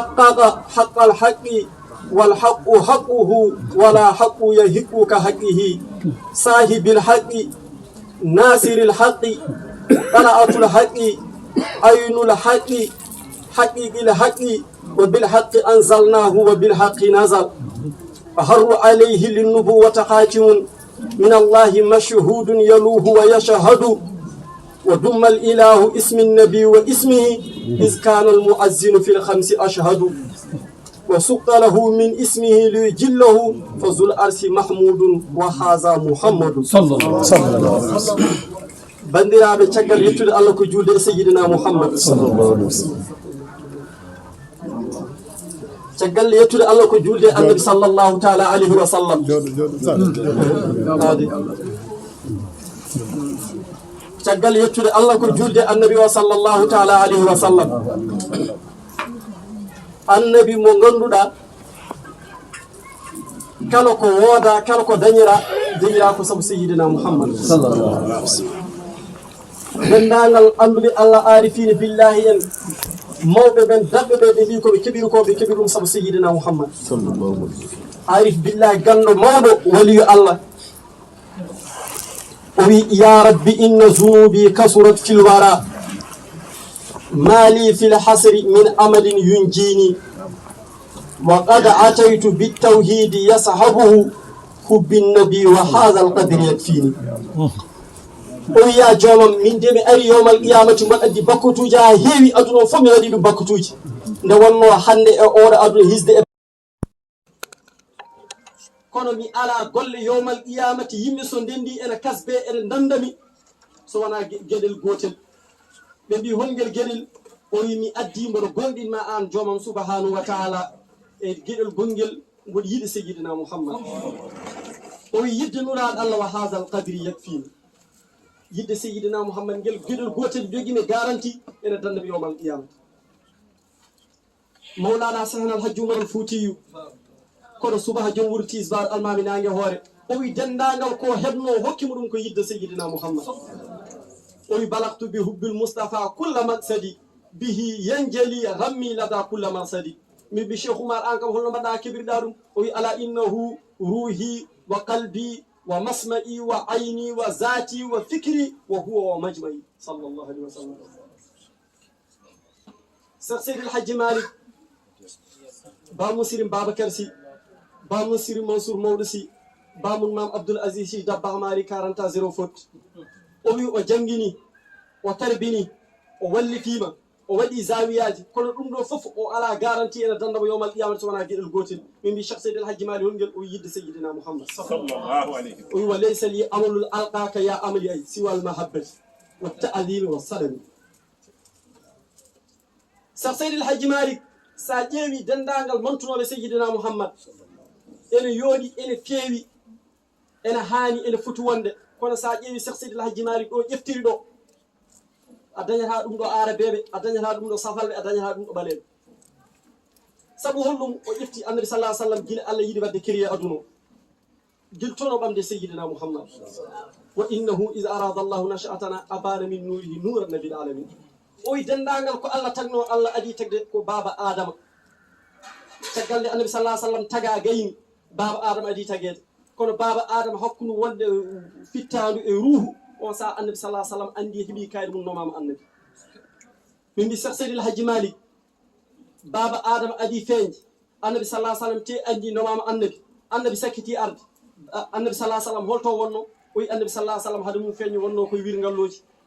حقق حق الحق والحق حقه ولا حق يهق كحقه صاحب الحق ناصر الحق طلعة الحق عين الحق حقيق الحق وبالحق أنزلناه وبالحق نزل فهر عليه للنبوة حاكم من الله مشهود يلوه ويشهد ودم الإله اسم النبي واسمه إذ كان المؤذن في الخمس أشهد وسق له من اسمه ليجله فذو الأرش محمود وهذا محمد صلى الله عليه وسلم بندرابه تشغل يتود الله كو جولde سيدنا محمد صلى الله عليه وسلم تشغل يتود الله كو جولde النبي صلى الله تعالى عليه وسلم تشغل يتود الله كو جولde النبي صلى الله تعالى عليه وسلم النبي mo ganduda kala ko woda kala ko dañira ko sabu sayyidina Muhammad sallallahu alaihi wasallam dendangal andude Allah arifina billahi en mawbe ben dabbe be li ko be kebiru sabu sayyidina Muhammad sallallahu alaihi wasallam arif billahi gando mawdo wali Allah wi ya rabbi inna zunubi kasurat fil wara مالي في الحصر من أمل ينجيني وقد أتيت بالتوحيد يصحبه حب النبي وهذا القدر يكفيني ويا جوما من دم أري يوم القيامة ما أدي بكتو جا هيوي أدنو فمي أدي بكتوج نوانو حند أور أدنو هزد kono mi ala golle yowmal qiyamati yimɓe so ndendi ene kasbe ene dandami so wona gueɗel gotel ɓe mbi hongel gueɗel o yimi addi mboɗo gonɗinma an joomam subhanahu wa taala e gueɗel gongel mboɗo yiɗi sayyidina Muhammad o wi yidde nuraɗo Allah wa hasal qadri yakfini yidde sayyidina Muhammad ngel gueɗel gotel joguimi garanti ene dandami yowmal qiyamati mawlana sahna alhaji Umar al-Foutiyu kono subaha jom wurti isbar almami nangue hoore o wi dendagal ko hebno hokkimo ɗum ko yidde sayyidina Muhammad o wi balagtu bi hubbil Mustafa kulla maqsadi bihi yanjali rammi lada kulla maqsadi min bi Cheikh Oumar an kam holno mbaɗɗa keɓirɗa ɗum o wi ala innahu ruhi wa qalbi wa masma'i wa ayni wa zati wa fikri wa huwa wa majma'i sallallahu alaihi wa sallam Seydi El Hadji Malick ba musirim Babacar Sy ba musirim Mansour Mawdo Sy ba mun mam Abdoul Aziz Sy Dabakh Mari 40 ans 0 faute o wi o jangini o tarbini o wallifima o waɗi zawiyaji kono ɗum ɗo fof o ala garanti ene dandamo yowmal qiyamata so wona gueɗel gotel min mbi Cheikh Seydi El Hadji Malick hongel o yidde sayyidina Muhammad sallallahu alayhi o wi wa laysa li amalul alqaka ya amali ay siwal mahabbati wa ta'lil wa salami Cheikh Seydi El Hadji Malick sa ƴeewi dendagal mantunoɓe sayyidina Muhammad ene yooɗi ene feewi ene haani ene foti wonde kono sa ƴeewi Cheikh Seydi El Hadji Malick ɗo ƴeftiri ɗo a dañata ɗum ɗo arabeɓe a dañata ɗum ɗo safalɓe a dañata ɗum ɗo ɓaleɓe saabu holɗum o ƴefti annabi sallah sallam guila Allah yiɗi wadde créé aduna o guil toon o ɓamde sayyidina Muhammad wa innahu is arada allahu nachatana abana min nurihi nura nabil alamin o wi dendagal ko Allah tagno Allah adi tagde ko baba adama caggal nde annabi sallah sallam taga gayni baba adama adi tagede kono baba adama hakkude wonde fittandu e ruuhu on sa annabi sallallahu alaihi wasallam andi hebi kayde mum nomama annabi min bi Cheikh Seydi El Hadji Malick baba adama adi feñde annabi sallallahu alaihi wasallam te andi nomama annabi sakkiti arde annabi sallallahu alaihi wasallam holto wonno o wi annabi sallallahu alaihi wasallam hade mum feñi wonno koye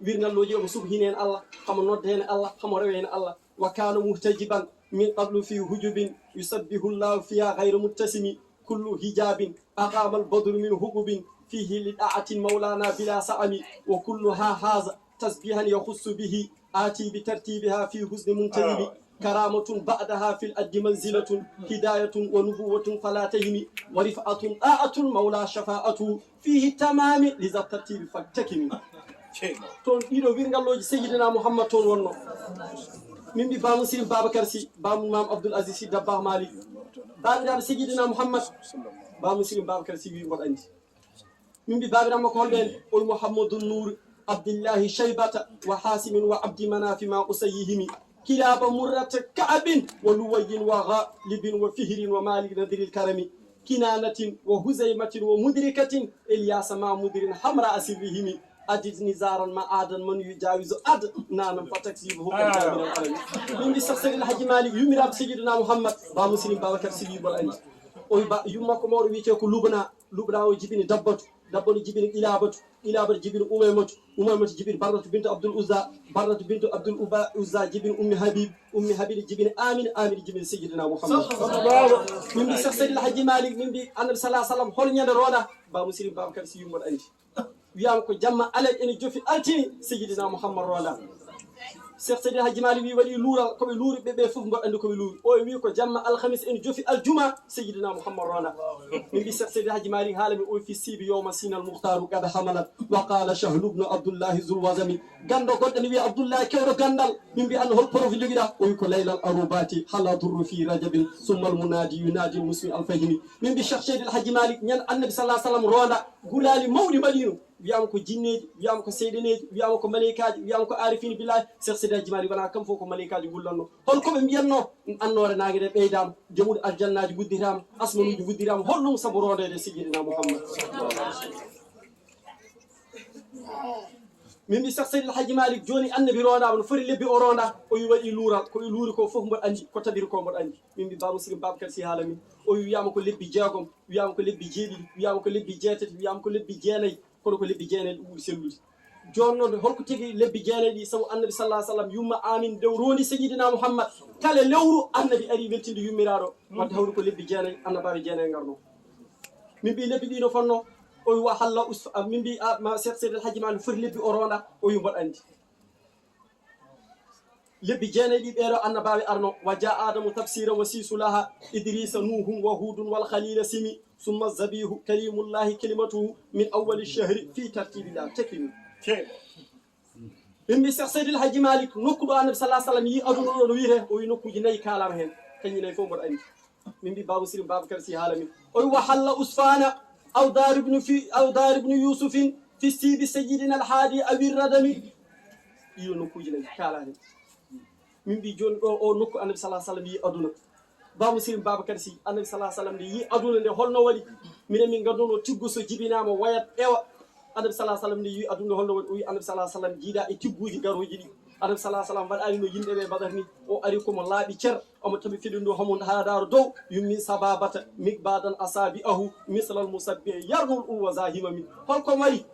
wirngalloji omo suba hine hen Allah hamo nodda hen Allah hamo rewa hen Allah wa kana muhtajiban min qablu fi hujubin yusabbihu llahu fiha ghayra muttasimi kullu hijabin aqama al-badru min hububin فيه لدعة مولانا بلا سأم وكلها هذا تسبيحا يخص به آتي بترتيبها في حسن منتظم كرامة بعدها في الأد منزلة هداية ونبوة فلا تهم ورفعة طاعة المولى شفاعة فيه تمام لذا الترتيب فاكتكم تون إيرو ويرغالوجي سيدنا محمد تون ونو من بي بامو سيرين بابكر سي بامو مام عبد العزيز سي دباغ مالك بامو سيدنا محمد بامو سيرين بابكر سي وي مود اندي من بباب مكون محمد النور عبد الله شيبة وحاسم وعبد مناف ما أسيهم كلاب مرة كعب ولوي وغالب وفهر ومالك نذر الكرم كنانة وهزيمة ومدركة إلياس مع مدر حمراء سرهم أجد نزارا ما آدم من يجاوز أد نانا فتكسيبه من العالم من بسرسل الحج مالك يمراب سيدنا محمد با مسلم بابكر سيدي والأنج oy ba yumma ko mawɗo wiyete ko lubna o jibini dabbatu jibini ilabatu jibini umaymatu jibini bardatu bintu abdoul uzza jibini ummi habib jibini amin jibini sayyidina muhammad min bi cheikh seydil hadji malik min bi annabi sallallahu alaihi wasallam hol ñande roɗa ba muslim babakar si yummoɗo andi wiyama ko jamma alay ene jofi altini sayyidina muhammad roɗa cheikh seydil hadji malik wi waɗi luural koɓe luuri ɓeɓe foof goɗɗandi koɓe luuri o wi ko jamma alhamis ene jofi aljuma sayyidina muhammad roɗa min mbi cheikh seydil hadji malik haalami o fi sibi yowma sinal muhtaru qad hamalat wa qala chahlu bnu abdoullahi zulwasami gando goɗɗo ne wiya abdoullahi kewɗo gandal min mbi anno hol profi joguiɗa o wi ko laylal arubati hala durru fi rajabin summa almunadi yunadi musmi alfahimi min mbi cheikh seydil hadji malik ñan annabi sallah sallam ronda gulali mawɗi mbaɗino wiyama ko jinneji wiyama ko seyɗeneji wiyama ko maleykaji wiyama ko arifine billahi cheikh seydil hadji malik wona kam fof ko maleykaji gullanno holkoɓe mbiyatno annore nague ɗe ɓeydama jamuɗe aljannaji gudditama asmanuji guddirama holɗum saabu rondede sayyidina muhammad min mbi cheikh seydil hadji malik joni annabi rondama no foti lebbi o ronda o wi waɗi luural koɓe luuri ko foof mboɗo andi ko tabiri ko mboɗo andi min mbi ba muslim babakar si haala min o wi wiyama ko lebbi jeegom wiyama ko lebbi jeeɗiɗi wiyama ko lebbi jeetati wiyama ko lebbi jeenayyi kono ko lebbi jeenayyi ɗo ɓuuri sellude joni noon holko tigi lebbi jeenayyi ɗi sabu annabi sallah sallam yumma amin dow rondi sayyidina muhammad kala lewru annabi ari weltinde yummiraɗo wadde hawri ko lebbi jeenayyi annabaɓe jeenayyi garno min mbi lebbi ɗi no fonno o wi wa halla min mbi ma cheikh seydil hadji malik foti lebbi o ronda o wi mboɗo andi lebbi jeenayyi ɗi ɓeeɗo annabaɓe arno wa ja adamu tafsiran wa sisulaha idrissa nuhum wa hudun wal khalila simi summa zabihu kalimullahi kalimatuhu min awwali chahri fi tartibillah teklimi min mbi cheikh seydil hadji malik nokkuɗo annabi sallah sallam yi aduna ɗo no wiyete o wi nokkuji nayyi kalama hen kañi nayyi fof mboɗo andi min mbi babou sirim babakar si haala min o wi wa halla usfana aw dar ibnu yusufin fi sibi sayyidina alhaadi awir radami ɗiɗo nokkuji nayyi kala hen min mbi joni ɗo o nokku annabi sallah sallam yi aduna babou sirim babakar si annabi sallah sallam nde yi aduna nde holno waɗi minen min ganduno tiggu so jibinama wayat ƴewa annabi sallah sallam nde yi aduna holno waɗi o wi annabi sallah sallam jiiɗa e tigguji garoji ɗi annabi sallah sallam waɗani no yimɓeɓe badar ni o ari komo laaɓi cer omo tawi fiɗindu homo haadaro dow yummi sababata mikbadan asabi ahu mislal musabbi yarnul ulwasa himami holko wayi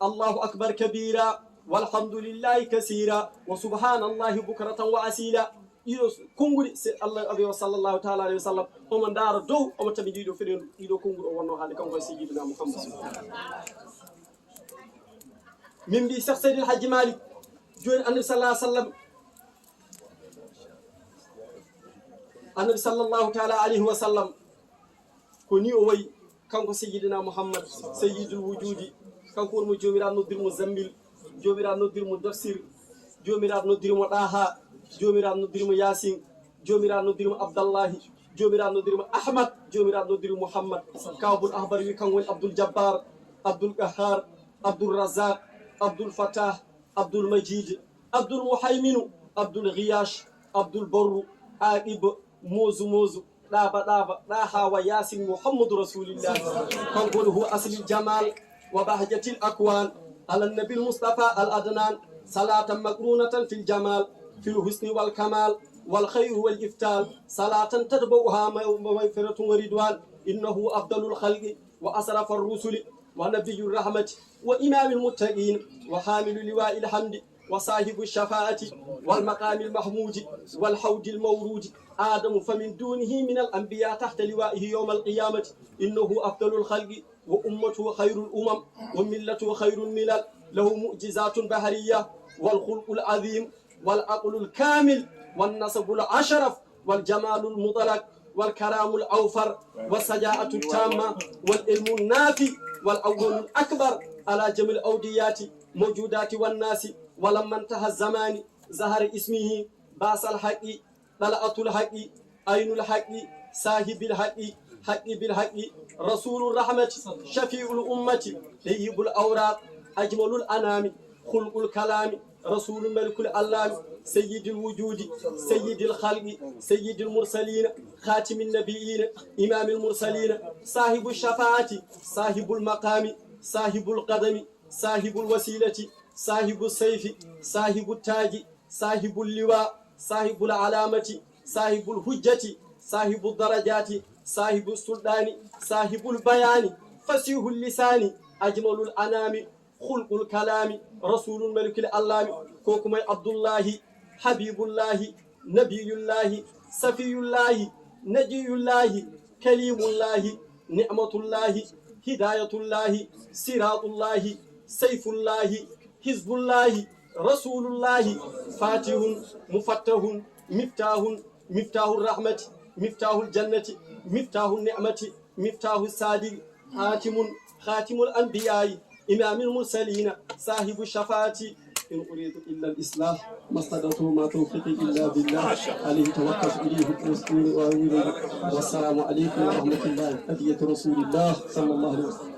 allahu akbar kabira walhamdulillahi kasira wa subhanallahi bukratan wa asila ɗiɗo konnguri se allah abi wa sallllahu taala alayhi wa sallam omo daara dow omo tawi ɗiɗo fiɗindu ɗiɗo konnguri o wonno haalde kanko e sayyidina muhammad min mbi cheikh seydil hadji malik joni annabi sallallahu sallam annabi sallllahu taala alayhi wa sallam ko ni o wayi kanko sayyidina muhammad sayyidul wujudi kanko wonmo jomiraɗo noddirmo zambil jomiraɗo noddirmo tafsir jomiraɗo noddirmo ɗaha jomiraɗo noddirmo yasin jomiraɗo noddirmo abdallahi jomiraɗo noddirmo ahmad jomiraɗo noddirmo mouhammad kawbul ahbar wi kanko woni abdoul jabbar abdoul qahar abdoul razak abdoul fatah abdoul majid abdoul muhayminu abdoul ghiyash abdoul borru aqib mozu ɗaha wa yasin mouhammadou rasulillah kanko woni huwa aslil jamal wa bahjatil akwan ala nabil mustapha al adnan salatan makrunatan fil jamal fil husni wal kamal wal khayru wal iftal salatan tadbauha mawfiratun wa ridwan innahu afdalul khalqi wa asrafa ar-rusuli wa nabiyur rahmati wa imamil muttaqin wa hamilu liwa'il hamdi وصاحب الشفاعة والمقام المحمود والحوض المورود آدم فمن دونه من الأنبياء تحت لوائه يوم القيامة إنه أفضل الخلق وأمته خير الأمم وملته خير الملل له معجزات بحرية والخلق العظيم والعقل الكامل والنسب الأشرف والجمال المطلق والكرام الأوفر والسجاعة التامة والعلم النافي والأول الأكبر على جميع الأوديات موجودات والناس ولما انتهى الزمان ظهر اسمه باس الحق طلعة الحق عين الحق صاحب الحق حق بالحق رسول الرحمة شفيع الأمة طيب الأوراق أجمل الأنام خلق الكلام رسول الملك العلام سيد الوجود سيد الخلق سيد المرسلين خاتم النبيين إمام المرسلين صاحب الشفاعة صاحب المقام صاحب القدم صاحب الوسيلة صاحب السيف صاحب التاج صاحب اللواء صاحب العلامة صاحب الحجة صاحب الدرجات صاحب السلطان صاحب البيان فصيح اللسان أجمل الأنام خلق الكلام رسول الملك العلام كوكمي عبد الله حبيب الله نبي الله صفي الله نجي الله كليم الله نعمة الله هداية الله صراط الله سيف الله حزب الله رسول الله فاتح مفتح مفتاح الرحمة مفتاح الجنة مفتاح النعمة مفتاح الصادق خاتم الأنبياء إمام المرسلين صاحب الشفاعة إن أريد إلا الإصلاح ما استطعت ما توفيقي إلا بالله عليه توكلت إليه وأستغفره والسلام عليكم ورحمة الله هدية رسول الله صلى الله عليه وسلم.